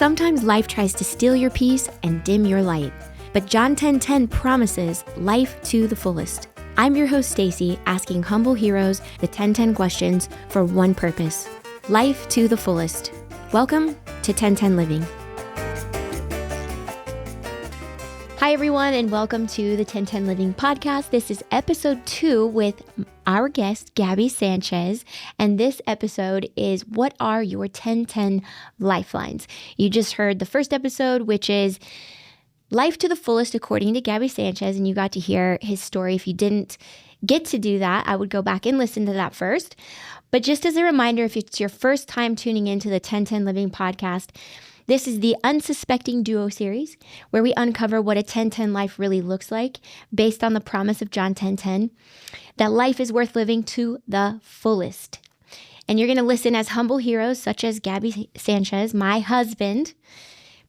Sometimes life tries to steal your peace and dim your light, but John 10:10 promises life to the fullest. I'm your host, Stacy, asking humble heroes the 10:10 questions for one purpose: life to the fullest. Welcome to 10:10 Living. Hi, everyone, and welcome to the 10:10 Living podcast. This is episode 2 with our guest, Gabby Sanchez, and this episode is what are your 10:10 lifelines? You just heard the first episode, which is life to the fullest according to Gabby Sanchez, and you got to hear his story. If you didn't get to do that, I would go back and listen to that first. But just as a reminder, if it's your first time tuning into the 10:10 Living podcast, this is the Unsuspecting Duo series where we uncover what a 10:10 life really looks like based on the promise of John 10:10, that life is worth living to the fullest. And you're going to listen as humble heroes such as Gabby Sanchez, my husband,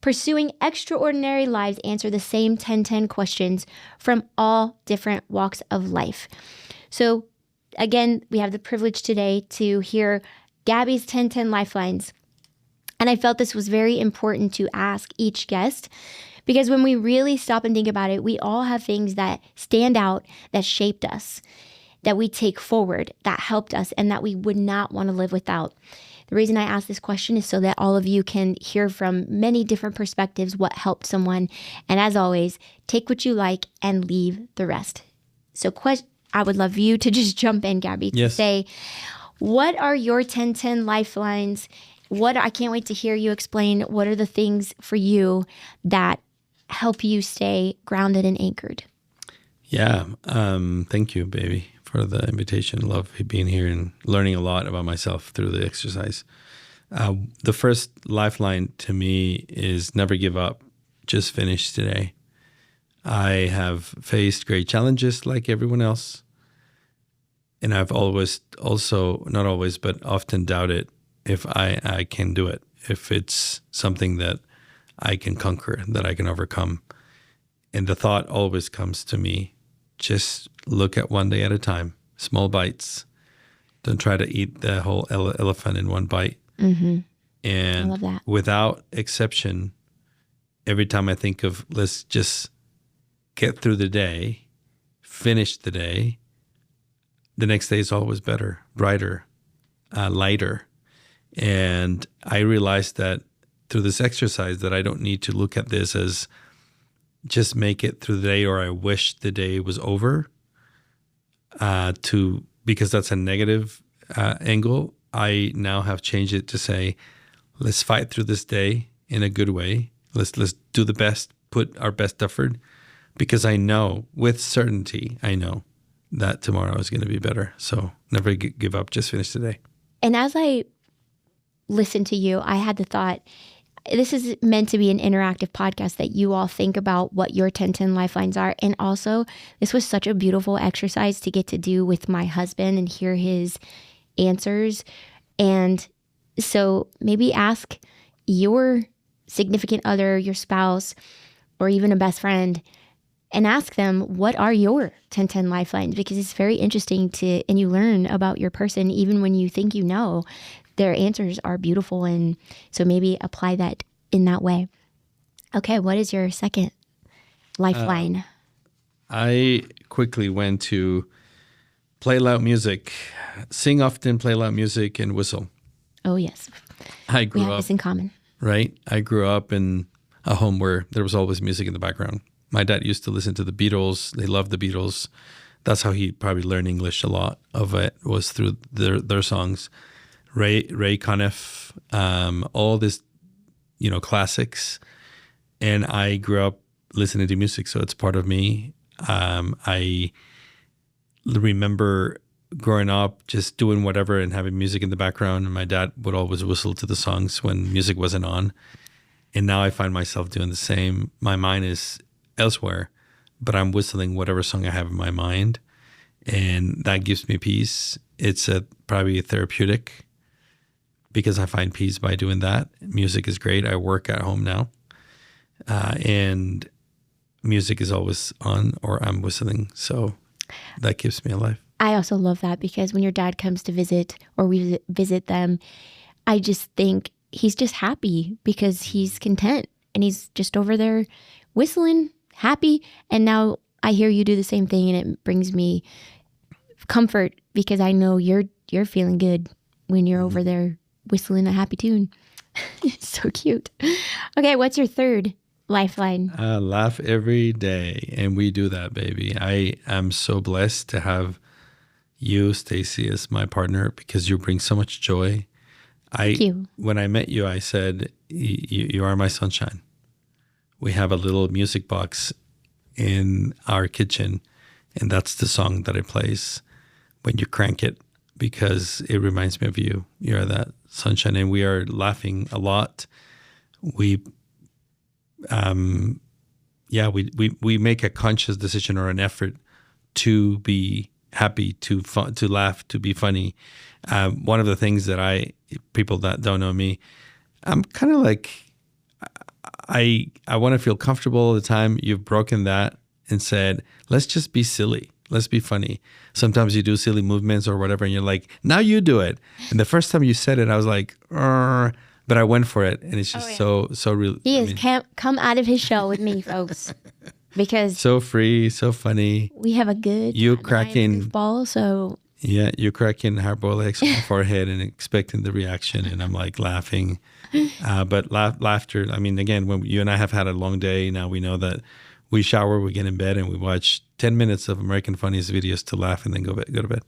pursuing extraordinary lives, answer the same 10:10 questions from all different walks of life. So again, we have the privilege today to hear Gabby's 10:10 lifelines. And I felt this was very important to ask each guest, because when we really stop and think about it, we all have things that stand out, that shaped us, that we take forward, that helped us, and that we would not want to live without. The reason I ask this question is so that all of you can hear from many different perspectives what helped someone. And as always, take what you like and leave the rest. So I would love you to just jump in, Gabby, to say, what are your 10:10 lifelines? I can't wait to hear you explain what are the things for you that help you stay grounded and anchored. Yeah. Thank you, baby, for the invitation. Love being here and learning a lot about myself through the exercise. The first lifeline to me is never give up, just finish today. I have faced great challenges like everyone else. And I've always also, not always, but often doubted if I can do it, if it's something that I can conquer, that I can overcome. And the thought always comes to me, just look at one day at a time, small bites. Don't try to eat the whole elephant in one bite. Mm-hmm. And I love that. Without exception, every time I think of let's just get through the day, finish the day, the next day is always better, brighter, lighter. And I realized that through this exercise that I don't need to look at this as just make it through the day or I wish the day was over because that's a negative angle. I now have changed it to say, let's fight through this day in a good way. Let's do the best, put our best effort, because I know with certainty, I know that tomorrow is going to be better. So never give up, just finish the day. And as I listen to you, I had the thought, this is meant to be an interactive podcast that you all think about what your 10:10 lifelines are. And also, this was such a beautiful exercise to get to do with my husband and hear his answers. And so maybe ask your significant other, your spouse, or even a best friend, and ask them, what are your 10:10 lifelines? Because it's very interesting and you learn about your person even when you think you know. Their answers are beautiful, and so maybe apply that in that way. Okay, what is your second lifeline? I quickly went to play loud music, sing often, play loud music, and whistle. Oh, yes. We have this in common. Right? I grew up in a home where there was always music in the background. My dad used to listen to the Beatles. They loved the Beatles. That's how he probably learned English. A lot of it was through their songs. Ray Conniff, all this, classics. And I grew up listening to music, so it's part of me. I remember growing up just doing whatever and having music in the background. And my dad would always whistle to the songs when music wasn't on. And now I find myself doing the same. My mind is elsewhere, but I'm whistling whatever song I have in my mind. And that gives me peace. It's probably therapeutic, because I find peace by doing that. Music is great. I work at home now. And music is always on or I'm whistling. So that keeps me alive. I also love that, because when your dad comes to visit or we visit them, I just think he's just happy because he's content and he's just over there whistling, happy. And now I hear you do the same thing, and it brings me comfort because I know you're feeling good when you're over there whistling a happy tune. It's so cute. Okay, what's your third lifeline? Laugh every day, and we do that, baby. I am so blessed to have you, Stacy, as my partner because you bring so much joy. Thank you. When I met you, I said, you are my sunshine. We have a little music box in our kitchen, and that's the song that it plays when you crank it because it reminds me of you. You're that sunshine, and we are laughing a lot. We make a conscious decision or an effort to be happy, to laugh, to be funny. One of the things that people that don't know me, I'm kind of like, I want to feel comfortable all the time. You've broken that and said, let's just be silly. Let's be funny. Sometimes you do silly movements or whatever, and you're like, now you do it. And the first time you said it, I was like, but I went for it. And it's just so real. He has come out of his shell with me, folks. Because so free, so funny. We have a good goofball, so yeah, you're cracking hard-boiled eggs on my forehead and expecting the reaction, and I'm like laughing. But laughter. I mean, again, when you and I have had a long day, now we know that we shower, we get in bed, and we watch 10 minutes of American Funniest videos to laugh, and then go to bed.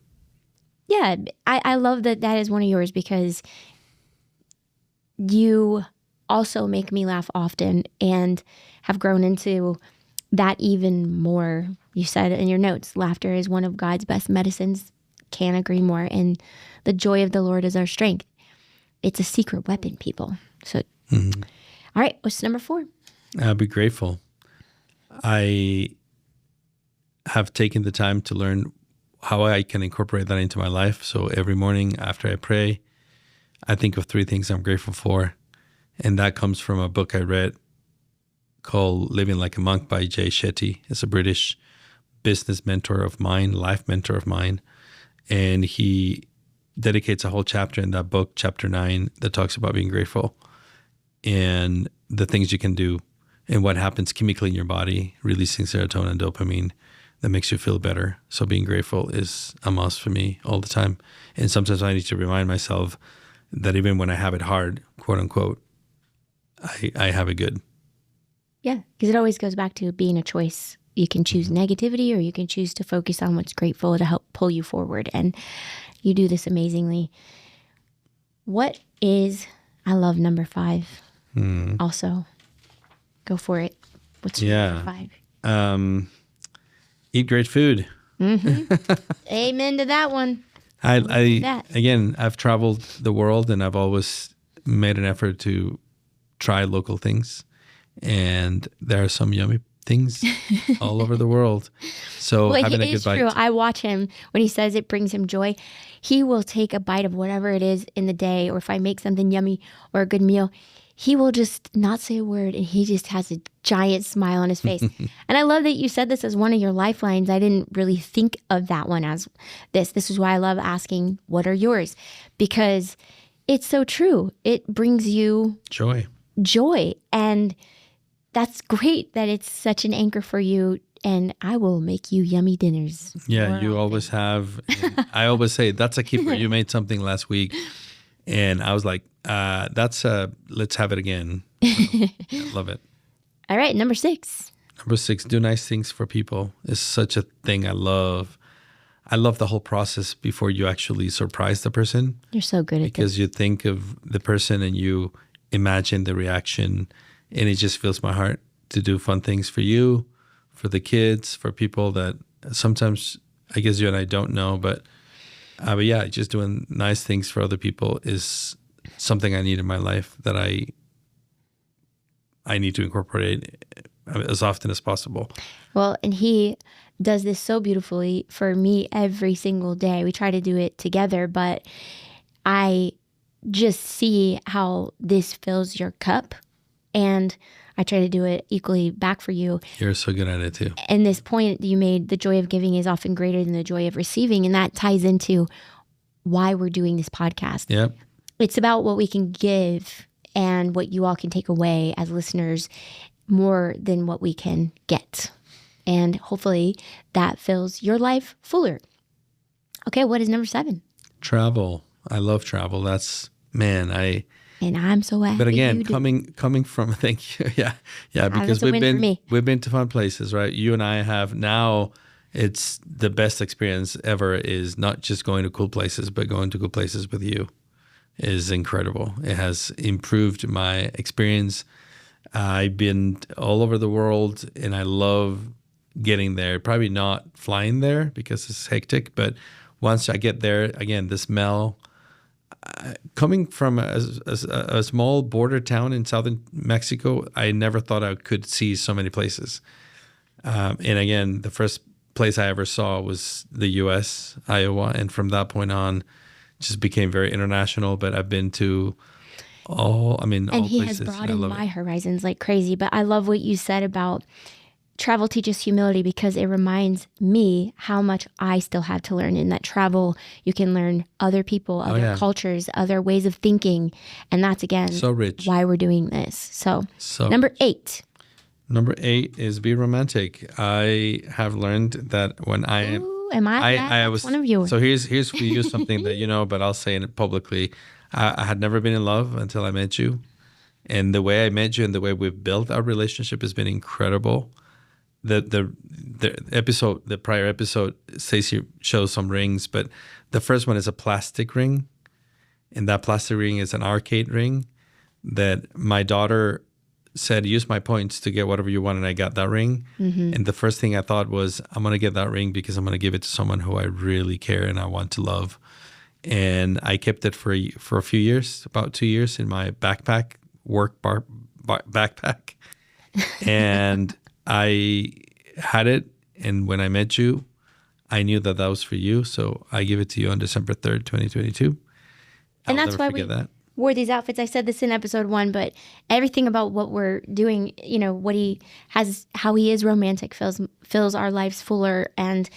Yeah, I love that is one of yours because you also make me laugh often and have grown into that even more. You said in your notes, laughter is one of God's best medicines. Can't agree more. And the joy of the Lord is our strength. It's a secret weapon, people. So, All right, what's number 4? I'll be grateful. I have taken the time to learn how I can incorporate that into my life. So every morning after I pray, I think of 3 things I'm grateful for. And that comes from a book I read called Living Like a Monk by Jay Shetty. It's a British business mentor of mine, life mentor of mine. And he dedicates a whole chapter in that book, chapter 9, that talks about being grateful and the things you can do and what happens chemically in your body, releasing serotonin and dopamine that makes you feel better. So being grateful is a must for me all the time. And sometimes I need to remind myself that even when I have it hard, quote unquote, I have it good. Yeah, because it always goes back to being a choice. You can choose negativity or you can choose to focus on what's grateful to help pull you forward. And you do this amazingly. I love number 5 also. Go for it. What's number 5? Eat great food. Amen to that one. Again, I've traveled the world and I've always made an effort to try local things. And there are some yummy things all over the world. So having a good bite. True. I watch him when he says it brings him joy. He will take a bite of whatever it is in the day, or if I make something yummy or a good meal, he will just not say a word, and he just has a giant smile on his face. And I love that you said this as one of your lifelines. I didn't really think of that one as this. This is why I love asking, what are yours? Because it's so true. It brings you joy. And that's great that it's such an anchor for you. And I will make you yummy dinners. Yeah, you always have. I always say, that's a keeper. You made something last week. And I was like, let's have it again. I love it. All right, number 6. Number 6, do nice things for people. It's such a thing I love. I love the whole process before you actually surprise the person. You're so good at this. Because you think of the person and you imagine the reaction, and it just fills my heart to do fun things for you, for the kids, for people that sometimes I guess you and I don't know, but yeah, just doing nice things for other people is something I need in my life that I need to incorporate as often as possible. Well, and he does this so beautifully for me every single day. We try to do it together, but I just see how this fills your cup, and I try to do it equally back for you. You're so good at it too. And this point you made, the joy of giving is often greater than the joy of receiving. And that ties into why we're doing this podcast. Yep. It's about what we can give and what you all can take away as listeners more than what we can get. And hopefully that fills your life fuller. Okay, what is number 7? Travel. I love travel. And I'm so happy. But again, you coming from thank you. Yeah, because that's a win for me. we've been to fun places, right? You and I have now. It's the best experience ever is not just going to cool places, but going to cool places with you is incredible. It has improved my experience. I've been all over the world and I love getting there. Probably not flying there because it's hectic, but once I get there, again, the smell. Coming from a small border town in southern Mexico, I never thought I could see so many places. And again, the first place I ever saw was the U.S., Iowa, and from that point on, just became very international. But I've been to all he places. has broadened my horizons like crazy. But I love what you said about travel teaches humility, because it reminds me how much I still have to learn. In that travel, you can learn other people, other cultures, other ways of thinking. And that's, again, so rich. Why we're doing this. So number 8. Number 8 is be romantic. I have learned that when I am... Am I was one of yours. So here's for you something that but I'll say it publicly. I had never been in love until I met you. And the way I met you and the way we've built our relationship has been incredible. The prior episode, Stacey shows some rings, but the first one is a plastic ring, and that plastic ring is an arcade ring that my daughter said, use my points to get whatever you want, and I got that ring. Mm-hmm. And the first thing I thought was, I'm going to get that ring because I'm going to give it to someone who I really care and I want to love. And I kept it for a few years, about 2 years, in my backpack, backpack. And I had it, and when I met you, I knew that was for you. So I give it to you on December 3rd, 2022. And that's why we wore these outfits. I said this in episode 1, but everything about what we're doing, what he has, how he is romantic, fills our lives fuller, and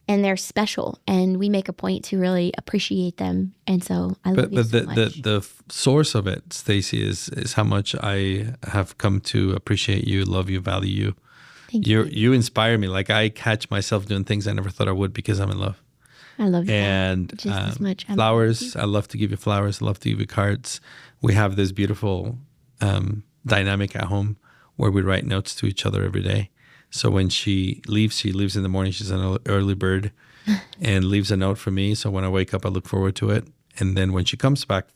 they're special. And we make a point to really appreciate them. And so I love you so much. The source of it, Stacey, is how much I have come to appreciate you, love you, value you. Thank you. You inspire me. Like, I catch myself doing things I never thought I would because I'm in love. I love you. And just as much. Flowers. I love to give you flowers. I love to give you cards. We have this beautiful dynamic at home where we write notes to each other every day. So when she leaves in the morning. She's an early bird and leaves a note for me. So when I wake up, I look forward to it. And then when she comes back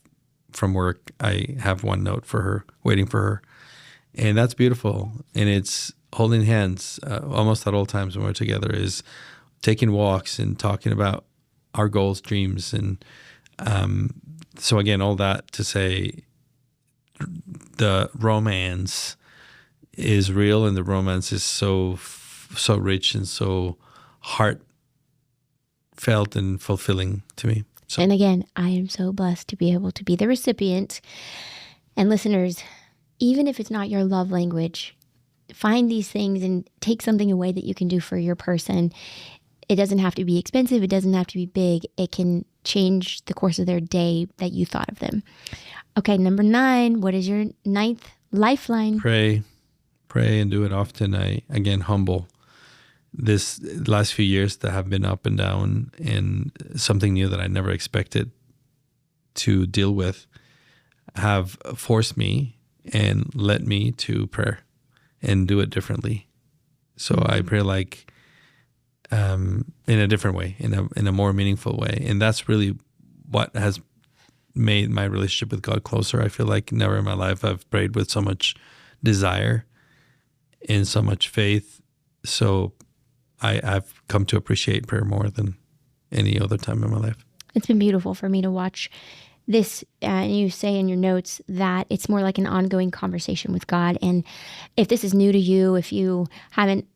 from work, I have one note for her, waiting for her. And that's beautiful. And it's holding hands almost at all times when we're together, is taking walks and talking about our goals, dreams. And so again, all that to say the romance is real, and the romance is so rich and so heartfelt and fulfilling to me. So. And again, I am so blessed to be able to be the recipient. And listeners, even if it's not your love language, find these things and take something away that you can do for your person. It doesn't have to be expensive. It doesn't have to be big. It can change the course of their day that you thought of them. Okay, number 9. What is your 9th lifeline? Pray and do it often. Again, humble. This last few years that have been up and down, and something new that I never expected to deal with, have forced me and led me to prayer and do it differently. So I pray in a different way, in a more meaningful way. And that's really what has made my relationship with God closer. I feel like never in my life I've prayed with so much desire and so much faith. So I've come to appreciate prayer more than any other time in my life. It's been beautiful for me to watch this, and you say in your notes that it's more like an ongoing conversation with God. And if this is new to you, if you haven't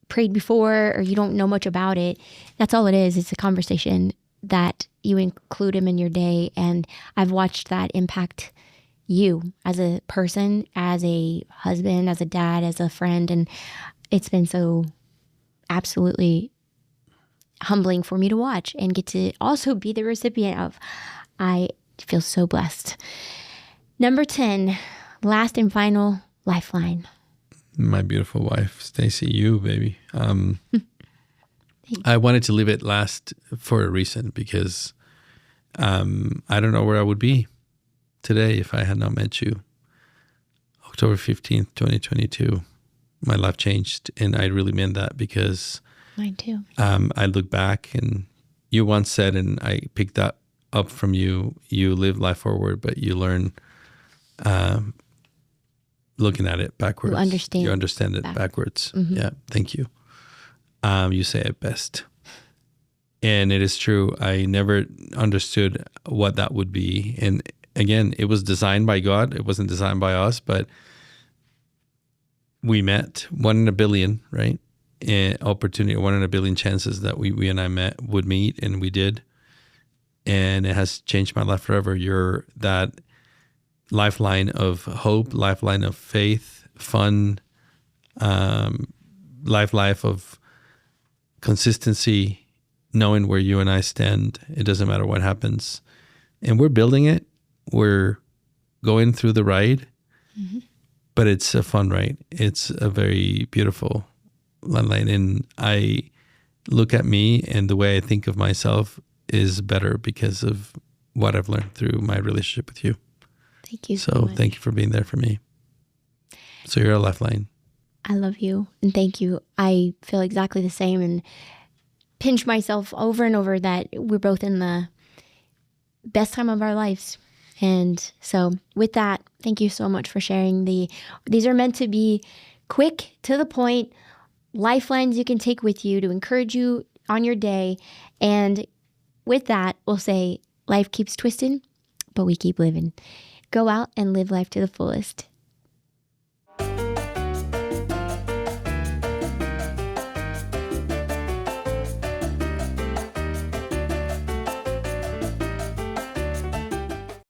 prayed before or you don't know much about it, that's all it is. It's a conversation that you include him in your day. And I've watched that impact you as a person, as a husband, as a dad, as a friend. And it's been so absolutely humbling for me to watch and get to also be the recipient of. I feel so blessed. Number 10, last and final lifeline. My beautiful wife, Stacy, you, baby. I wanted to leave it last for a reason because I don't know where I would be today if I had not met you. October 15th, 2022, my life changed. And I really meant that because Mine too. I look back and you once said, and I picked that up from you, you live life forward, but you learn looking at it backwards. You understand it backwards. Mm-hmm. Yeah, thank you. You say it best. And it is true. I never understood what that would be. And again, it was designed by God. It wasn't designed by us, but we met 1 in a billion, right? Opportunity, 1 in a billion chances that we and I would meet, and we did. And it has changed my life forever. You're that lifeline of hope, lifeline of faith, fun, life of consistency, knowing where you and I stand. It doesn't matter what happens. And we're building it. We're going through the ride, but it's a fun ride. It's a very beautiful line. And I look at me, and the way I think of myself is better because of what I've learned through my relationship with you. Thank you so much. Thank you for being there for me. So you're a lifeline. I love you, and thank you. I feel exactly the same, and pinch myself over and over that we're both in the best time of our lives. And so with that, thank you so much for sharing. These are meant to be quick, to the point, lifelines you can take with you to encourage you on your day. And with that, we'll say life keeps twisting, but we keep living. Go out and live life to the fullest.